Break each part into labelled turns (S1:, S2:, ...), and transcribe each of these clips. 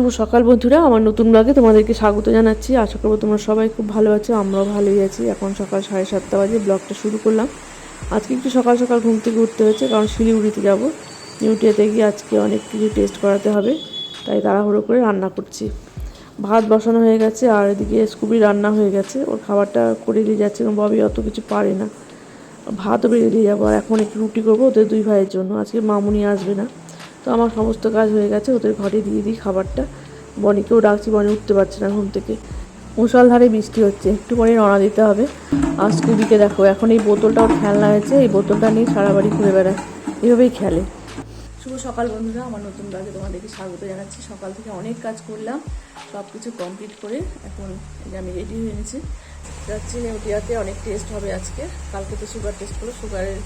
S1: শুভ সকাল বন্ধুরা, আমার নতুন ব্লগে তোমাদেরকে স্বাগত জানাচ্ছি। আশা করবো তোমরা সবাই খুব ভালো আছো, আমরাও ভালোই আছি। এখন সকাল 7:30 বাজে, ব্লগটা শুরু করলাম। আজকে একটু সকাল সকাল ঘুম থেকে উঠতে হয়েছে, কারণ শিলিগুড়িতে যাব। নিউটিয়াতে গিয়ে আজকে অনেক কিছু টেস্ট করাতে হবে, তাই তাড়াহুড়ো করে রান্না করছি। ভাত বসানো হয়ে গেছে, আর এদিকে স্কুবি রান্না হয়ে গেছে, ওর খাবারটা করে দিয়ে যাচ্ছে, কারণ ববি অত কিছু পারে না। ভাতও বেরিয়ে দিয়ে যাবো, আর এখন একটু রুটি করবো ওদের দুই ভাইয়ের জন্য। আজকে মামুনি আসবে না, তো আমার সমস্ত কাজ হয়ে গেছে, ওদের ঘরে দিয়ে দিই খাবারটা। বনিকেও ডাকছি, বনি উঠতে পারছে না ঘুম থেকে। মুষলধারে বৃষ্টি হচ্ছে, একটু পরে রওনা দিতে হবে। আর স্কুবিকে দেখো, এখন এই বোতলটা ওর খেলনা হয়েছে, এই বোতলটা নিয়ে সারা বাড়ি ঘুরে বেড়ায়, এভাবেই খেলে। শুভ সকাল বন্ধুরা, আমার নতুন ব্লগে তোমাদেরকে স্বাগত জানাচ্ছি। সকাল থেকে অনেক কাজ করলাম, সব কিছু কমপ্লিট করে এখন আমি রেডি হয়ে নিয়েছি, যাচ্ছি নেউটিয়াতে। অনেক টেস্ট হবে আজকে। কালকে তো সুগার টেস্ট করো, সুগারের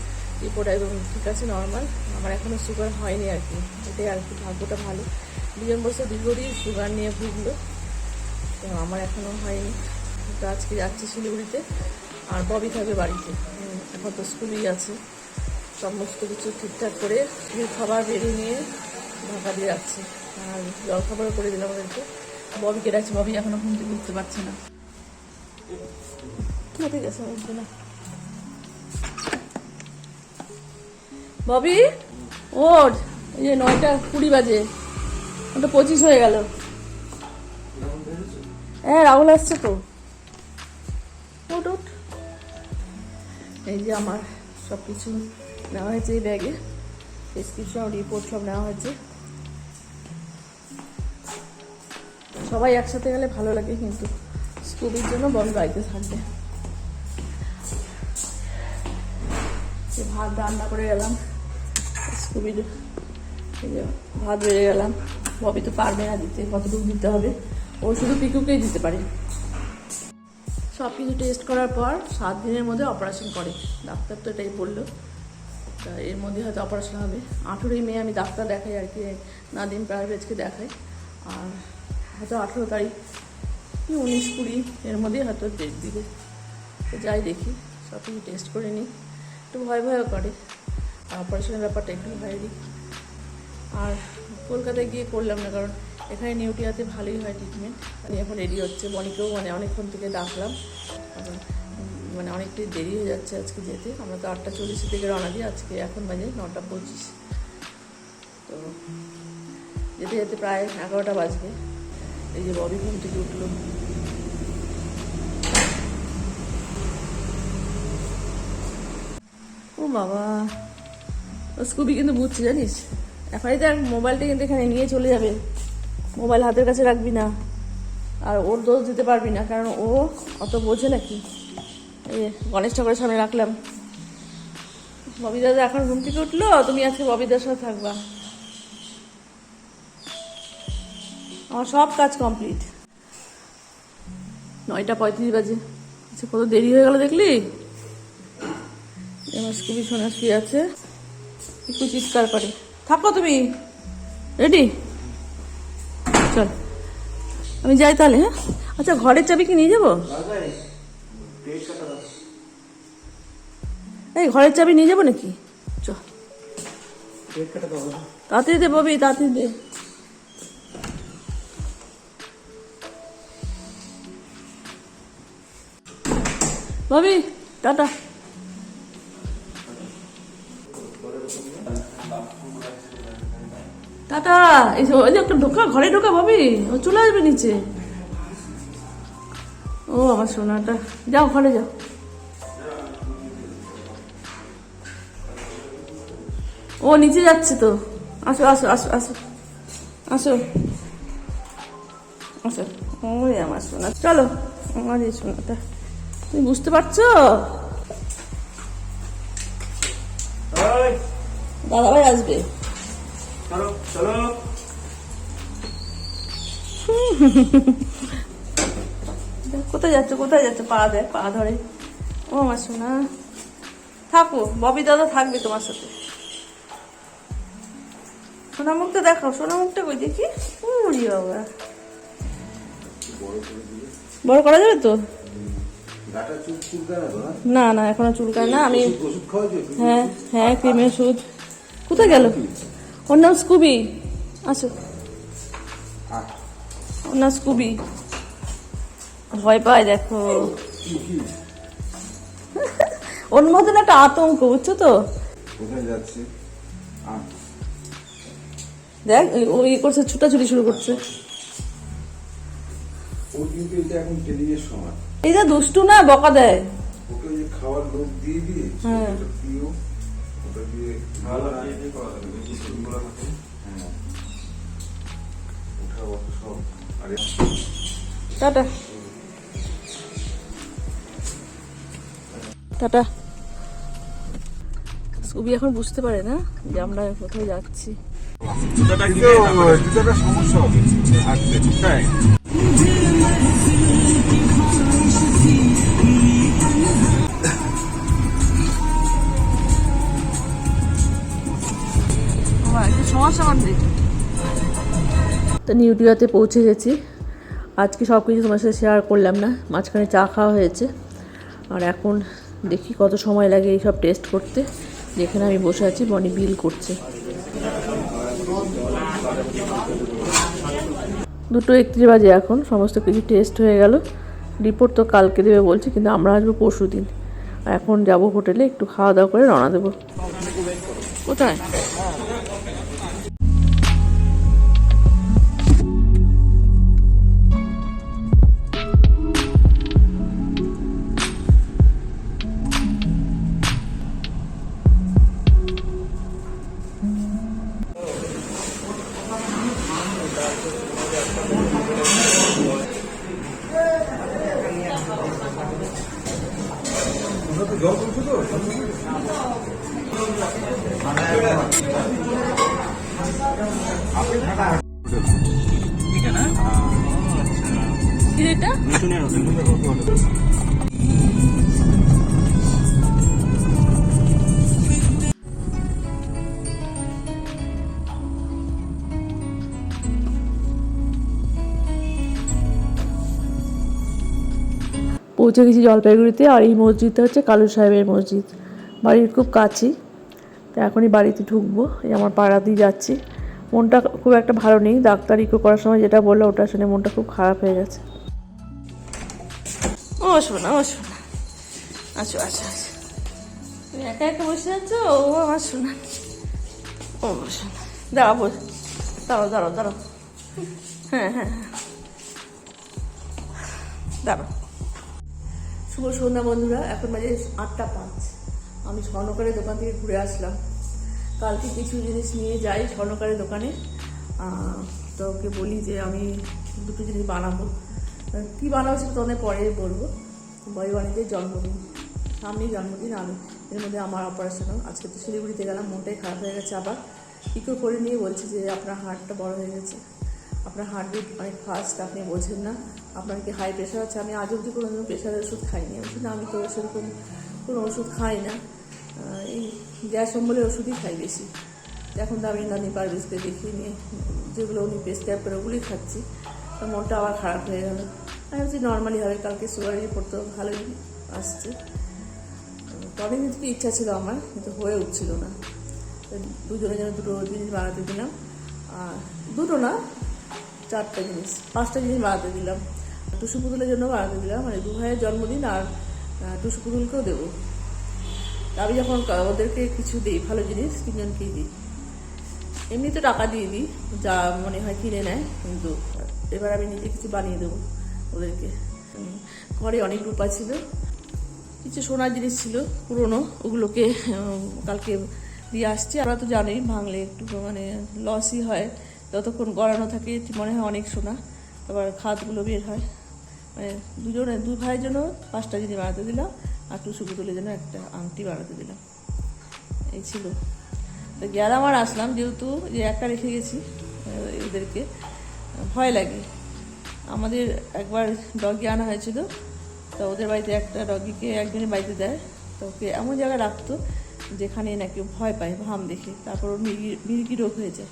S1: রিপোর্ট একদম ঠিক আছে, নর্মাল। আমার এখনও সুগার হয়নি আর কি, এটাই আর কি ভাগ্যটা ভালো। দুজন বসে দীর্ঘদিন সুগার নিয়ে ভুগলো, তো আমার এখনও হয়নি। তো আজকে যাচ্ছি শিলিগুড়িতে, আর ববি থাকবে বাড়িতে। এখন তো স্কুলই আছে, সমস্ত কিছু ঠিকঠাক করে খাবার বেরিয়ে নিয়ে ঢাকা দিয়ে যাচ্ছি। আর জলখাবারও করে দিলাম ওদেরকে। ববিকে ডাকছি, ববি এখনও ঘুম থেকে উঠতে পারছে না। ঠিক আছে, উঠবে না। ববি ওঠ, এই যে 9:20 বাজে, 9:25 হয়ে গেল। হ্যাঁ, রাহুল আসছে তো। ওঠ ওঠ। এই যে আমার সব কিছু নেওয়া হয়েছে এই ব্যাগে, প্রেসক্রিপশন রিপোর্ট সব নেওয়া হয়েছে। সবাই একসাথে গেলে ভালো লাগে, কিন্তু স্কুবির জন্য ববি বাড়িতে থাকবে। ভাত রান্না করে গেলাম, স্কুবির এই যে ভাত বেড়ে গেলাম। ববি তো পারবে না দিতে, কতটুকু দিতে হবে, ও শুধু পিকুকেই দিতে পারে। সব কিছু টেস্ট করার পর 7 দিনের মধ্যে অপারেশন করে ডাক্তার, তো এটাই বললো। তা এর মধ্যে হয়তো অপারেশন হবে। 18ই মে আমি ডাক্তার দেখাই আর কি, নাদিম প্রাইভেটকে দেখাই। আর হয়তো 18 তারিখ কি 19-20 এর মধ্যেই হয়তো ডেট দিবে। তো যাই দেখি, সব কিছু টেস্ট করে নিই। একটু ভয় ভয়ও করে, আর অপারেশনের ব্যাপারটা একটু ভয়েরই। আর কলকাতায় গিয়ে করলাম না, কারণ এখানে নিউটিয়াতে ভালোই হয় ট্রিটমেন্ট। আমি এখন রেডি হচ্ছে, বনিকেও অনেকক্ষণ থেকে ডাকলাম, অনেকটাই দেরি হয়ে যাচ্ছে আজকে যেতে। আমরা তো 8:40 থেকে রওনা দিই, আজকে এখন বাজে 9:25। তো যেতে যেতে প্রায় 11টা বাজবে। এই যে ববি ঘুম থেকে উঠলো। ও বাবা, স্কুবি কিন্তু বুঝছে জানিস, এখনই তো মোবাইলটা কিন্তু এখানে নিয়ে চলে যাবে। মোবাইল হাতের কাছে রাখবি না, আর ওর দোষ দিতে পারবি না, কারণ ও অত বোঝে নাকি। এই গণেশ ঠাকুরের সামনে রাখলাম। ববি দাদা এখন ঘুম থেকে উঠলো, তুমি আজকে ববিদার সাথে থাকবা। আমার সব কাজ কমপ্লিট। 9:35 বাজে। আচ্ছা, কত দেরি হয়ে গেল দেখলি। আমার খুবই সোনা শুয়ে আছে, একটু চিৎকার করে। থাকো তুমি, রেডি? চল আমি যাই তাহলে। হ্যাঁ, আচ্ছা, ঘরের চাবি কি নিয়ে যাবো? এই ঘরের চাবি নিয়ে যাবো নাকি? চ তাড়াতাড়ি দে ববি, তাড়াতাড়ি দে। ববি টাটা। টাটা। এই যে একটা ঢোকা, ঘরে ঢোকা ববি, ও চলে আসবে নিচে। ও আমার সোনাটা, যাও ঘরে যাও। ও নিচে যাচ্ছে তো, আসো আসো আসো আসো আসো আসো। ওই আমার সোনা, চলো। আমার এই সোনাটা, তুমি বুঝতে পারছো? দাদাভাই আসবে। কোথায় যাচ্ছ, কোথায় যাচ্ছ? পা দেয়, পা ধরে। ও আমার সোনা, থাকো, ববি দাদা থাকবে তোমার সাথে। সোনা মুখটা দেখাও, সোনা মুখটা কই দেখি। উড়ি বাবা, বড় করা যাবে তো? না না, এখনো চুলকায় না। আমি হ্যাঁ হ্যাঁ, ক্রিমের ওষুধ। কোথায় গেল? ওর নাম স্কুবি। আসো না স্কুবি ভয় পায় দেখো। ওর মতন একটা আতঙ্ক, বুঝছো তো?
S2: কোথায় যাচ্ছে?
S1: দেখ ও ই করছে, ছুটাছুটি শুরু করছে।
S2: ও কিন্তু এটা এখন ট্রেনিংয়ের সময়।
S1: এটা দুষ্টু না, বকা দেয়।
S2: ওকে ওই যে খাওয়ার লোক দিয়ে দিয়ে ওটা দিও, ওটা দিয়ে ভালো দিয়ে করা যাবে। বেশি সুন্দর থাকে। হ্যাঁ, ওঠা বসা সব। আরে
S1: টাটা টাটা। ছবি এখন বুঝতে পারে না যে আমরা কোথাও যাচ্ছি।
S2: জুতাটা সমস্যা হবে হাঁটতে, তাই
S1: তো নিউডিয়াতে পৌঁছে গেছি। আজকে সব কিছু তোমার সাথে শেয়ার করলাম না, মাঝখানে চা খাওয়া হয়েছে। আর এখন দেখি কত সময় লাগে এইসব টেস্ট করতে। যেখানে আমি বসে আছি বনি বিল করছে। 2:31 বাজে এখন, সমস্ত কিছু টেস্ট হয়ে গেল। রিপোর্ট তো কালকে দেবে বলছে, কিন্তু আমরা আসবো পরশু দিন। আর এখন যাবো হোটেলে, একটু খাওয়া দাওয়া করে রওনা দেবো। কোথায়?
S2: জল তুলছো তো?
S1: এটা পৌঁছে গেছি জলপাইগুড়িতে। আর এই মসজিদটা হচ্ছে কালু সাহেবের মসজিদ, বাড়ির খুব কাছেই। তো এখনই বাড়িতে ঢুকবো, এই আমার পাড়াতেই যাচ্ছি। মনটা খুব একটা ভালো নেই, ডাক্তার ইকো করার সময় যেটা বললো ওটা শুনে মনটা খুব খারাপ হয়ে গেছে। ও শোনা, ও শোনা, আচ্ছা আচ্ছা আচ্ছা, তুমি একা একা বসে আছো? ও আমার শোনা, ও শোনা, দাঁড়াবো, দাঁড়াও দাঁড়াও দাঁড়াও, হ্যাঁ হ্যাঁ হ্যাঁ দাঁড়াও। শুভ সন্ধ্যা বন্ধুরা, এখন বাজে 8:05। আমি স্বর্ণকারের দোকান থেকে ঘুরে আসলাম। কালকে কিছু জিনিস নিয়ে যাই স্বর্ণকারের দোকানে। তো ওকে বলি যে আমি দুটো জিনিস বানাবো। কী বানাবো সেটা তোমাদের পরে বলবো। বয়বাণীদের জন্মদিন, সামনেই জন্মদিন। আমি এর মধ্যে আমার অপারেশনও। আজকে তো শিলিগুড়িতে গেলাম, মনটাই খারাপ হয়ে গেছে। আবার ইকো করে নিয়ে বলছে যে আপনার হার্টটা বড় হয়ে গেছে, আপনার হার্টবিট অনেক ফাস্ট, আপনি বোঝেন না, আপনার কি হাই প্রেশার আছে। আমি আজ অবধি কোনো প্রেশারের ওষুধ খাইনি। আমি না, আমি তো সেরকম কোনো ওষুধ খাই না, এই গ্যাস অম্বলের ওষুধই খাই বেশি। এখন তো আমি নানি পারভেজকে দেখিয়ে নিয়ে যেগুলো উনি প্রেসক্রাইব করে ওগুলোই খাচ্ছি। তো মনটা আবার খারাপ হয়ে গেল। আমি ভাবছি নর্মালি হবে। কালকে সুগার রিপোর্ট তো ভালোই আসছে। তবে কিন্তু ইচ্ছা ছিল আমার, কিন্তু হয়ে উঠছিল না। দুজনের জন্য দুটো জিনিস বানাতে দিলাম। আর দুটো না, 4টা জিনিস, 5টা জিনিস বানাতে দিলাম। টুসু পুতুলের জন্য বানাতে দিলাম, মানে 2 ভাইয়ের জন্মদিন, আর টুসু পুতুলকেও দেবো। আমি যখন ওদেরকে কিছু দিই ভালো জিনিস, 3জনকেই দিই। এমনি তো টাকা দিয়ে দিই, যা মনে হয় কিনে নেয়, কিন্তু এবার আমি নিজে কিছু বানিয়ে দেবো ওদেরকে। ঘরে অনেক রূপা ছিল, কিছু সোনার জিনিস ছিল পুরনো, ওগুলোকে কালকে দিয়ে আসছি। আমরা তো জানোই ভাঙলে একটু মানে লসই হয়, যতক্ষণ গড়ানো থাকে মনে হয় অনেক সোনা, আবার খাতগুলো বের হয়। মানে 2 ভাইয়ের জন্য 5টা জিনিস বানাতে দিলাম, আর টুসু পুতুলের জন্য একটা আংটি বানাতে দিলাম। এই ছিল। তো গেলাম আর আসলাম, যেহেতু যে একা রেখে গেছি এদেরকে, ভয় লাগে। আমাদের একবার ডগি আনা হয়েছিল, তো ওদের বাড়িতে একটা ডগিকে একজনের বাড়িতে দেয়, তো ওকে এমন জায়গায় রাখতো যেখানে নাকি ভয় পায় ভাম দেখে। তারপর ওর মির্গি রোগ হয়ে যায়।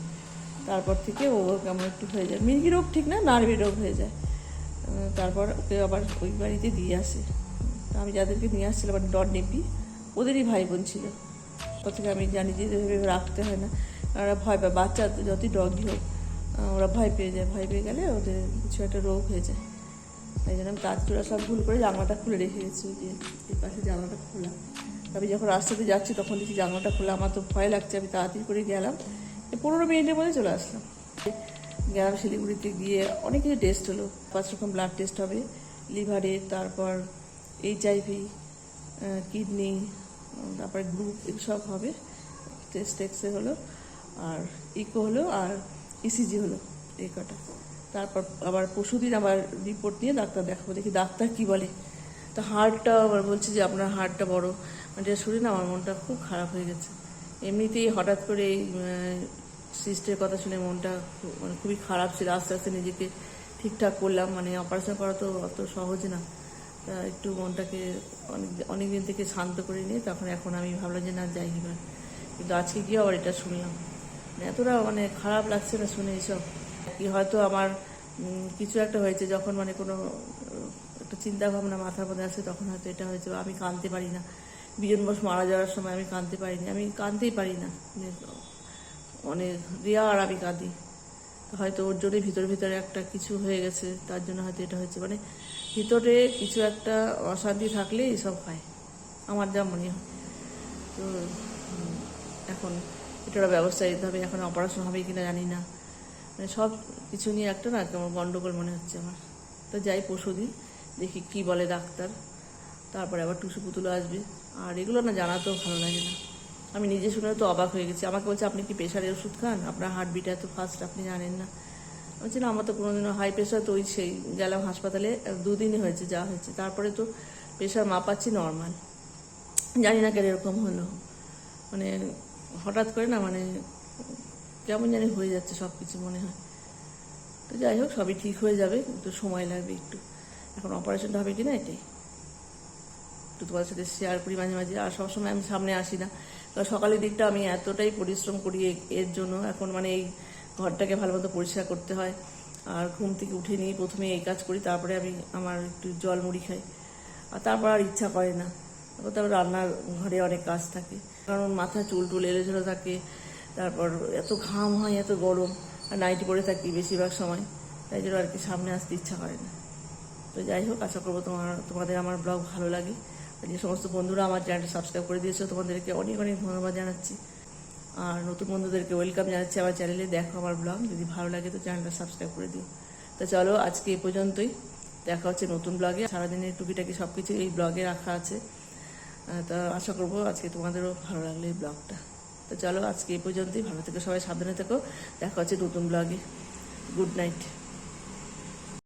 S1: তারপর থেকে ও কেমন একটু হয়ে যায়, মির্গি রোগ ঠিক না, নার্ভি রোগ হয়ে যায়। তারপর ওকে আবার ওই বাড়িতে দিয়ে আসে। আমি যাদেরকে নিয়ে আসছিলাম ডট নেপি, ওদেরই ভাই বোন ছিল। ও থেকে আমি জানি যে রাখতে হয় না, ওরা ভয় পায়। বাচ্চা যতই ডগই হোক ওরা ভয় পেয়ে যায়, ভয় পেয়ে গেলে ওদের কিছু একটা রোগ হয়ে যায়। তাই জন্য আমি তাঁতগুলো সব ভুল করে জানলাটা খুলে রেখে গেছি, যে এই পাশে জানলাটা খোলা। আমি যখন রাস্তাতে যাচ্ছি তখন দেখি জানলাটা খোলা, আমার তো ভয় লাগছে। আমি তাড়াতাড়ি করে গেলাম, 15 মিনিটের মধ্যে চলে আসলাম। গেলাম শিলিগুড়িতে, গিয়ে অনেক কিছু টেস্ট হলো, 5 রকম ব্লাড টেস্ট হবে, লিভারের, তারপর HIV, কিডনি, তারপরে গ্রুপ, এসব হবে টেস্ট। এক্সরে হলো, আর ইকো হলো, আর ECG হলো, এই কটা। তারপর আবার পরশুদিন আবার রিপোর্ট নিয়ে ডাক্তার দেখাবো, দেখি ডাক্তার কি বলে। তো হার্টটা আবার বলছে যে আপনার হার্টটা বড়, মানে যেটা শুনে না আমার মনটা খুব খারাপ হয়ে গেছে। এমনিতেই হঠাৎ করে এই সিস্টের কথা শুনে মনটা মানে খুবই খারাপ ছিল। আস্তে আস্তে নিজেকে ঠিকঠাক করলাম, মানে অপারেশন করা তো অত সহজ না। তা একটু মনটাকে অনেক দিন থেকে শান্ত করে নিয়ে তখন এখন আমি ভাবলাম যে না যাই এবার। কিন্তু আজকে গিয়ে আবার এটা শুনলাম, মানে এতটা মানে খারাপ লাগছে না শুনে এইসব। কি হয়তো আমার কিছু একটা হয়েছে, যখন মানে কোনো একটা চিন্তা ভাবনা মাথার মধ্যে আসে তখন হয়তো এটা হয়েছে। আমি কাঁদতে পারি না, বিজন বোস মারা যাওয়ার সময় আমি কাঁদতে পারিনি, আমি কাঁদতেই পারি না, অনেক রেয়ার আমি কাঁদি। হয়তো ওর জন্যই ভিতরে ভিতরে একটা কিছু হয়ে গেছে, তার জন্য হয়তো এটা হয়েছে। মানে ভিতরে কিছু একটা অশান্তি থাকলে এসব হয়, আমার যা মনে হয়। তো এখন এটার ব্যবস্থা নিতে হবে। এখন অপারেশন হবে কিনা জানি না, মানে সব কিছু নিয়ে একটা না কেমন গন্ডগোল মনে হচ্ছে আমার। তো যাই পরশুদিন দেখি কি বলে ডাক্তার, তারপরে আবার টুসু পুতুলো আসবে। আর এগুলো না জানাতেও ভালো লাগে না, আমি নিজে শুনে তো অবাক হয়ে গেছি। আমাকে বলছে আপনি কি প্রেশারের ওষুধ খান, আপনার হার্টবিট এত ফাস্ট, আপনি জানেন না? বলছি না, আমার তো কোনোদিনও হাই প্রেশার। তো ওই সেই গেলাম হাসপাতালে, 2 দিনই হয়েছে যা হয়েছে, তারপরে তো প্রেশার মাপাচ্ছি নর্মাল। জানি না কেন এরকম হলো, মানে হঠাৎ করে না, মানে কেমন জানি হয়ে যাচ্ছে সব কিছু মনে হয়। তো যাই হোক, সবই ঠিক হয়ে যাবে, একটু সময় লাগবে একটু। এখন অপারেশনটা হবে কিনা এটাই একটু তোমার সাথে শেয়ার করি মাঝে মাঝে। আর সবসময় আমি সামনে আসি না, কারণ সকালের দিকটা আমি এতটাই পরিশ্রম করি এর জন্য। এখন মানে এই ঘরটাকে ভালো মতো পরিষ্কার করতে হয়, আর ঘুম থেকে উঠে নিয়ে প্রথমে এই কাজ করি, তারপরে আমি আমার একটু জল মুড়ি খাই, আর তারপর আর ইচ্ছা করে না। তারপর রান্নার ঘরে অনেক কাজ থাকে, কারণ মাথায় চুল টুল এলোঝেলো থাকে, তারপর এত ঘাম হয়, এত গরম, আর নাইটি পরে থাকি বেশিরভাগ সময়, তাই জন্য আর কি সামনে আসতে ইচ্ছা করে না। তো যাই হোক, আশা করবো তোমাদের আমার ব্লগ ভালো লাগে। যে সমস্ত বন্ধুরা আমার চ্যানেলটা সাবস্ক্রাইব করে দিয়েছো তোমাদেরকে অনেক অনেক ধন্যবাদ জানাচ্ছি, আর নতুন বন্ধুদেরকে ওয়েলকাম জানাচ্ছি আমার চ্যানেলে। দেখো আমার ব্লগ, যদি ভালো লাগে তো চ্যানেলটা সাবস্ক্রাইব করে দিও। তো চলো আজকে এ পর্যন্তই, দেখা হচ্ছে নতুন ব্লগে। সারাদিনের টুকিটাকি সব কিছু এই ব্লগে রাখা আছে। তা আশা করবো আজকে তোমাদেরও ভালো লাগলো এই ব্লগটা। তো চলো আজকে এই পর্যন্তই, ভালো থেকো সবাই, সাবধানে থেকো, দেখা হচ্ছে নতুন ব্লগে। Good night.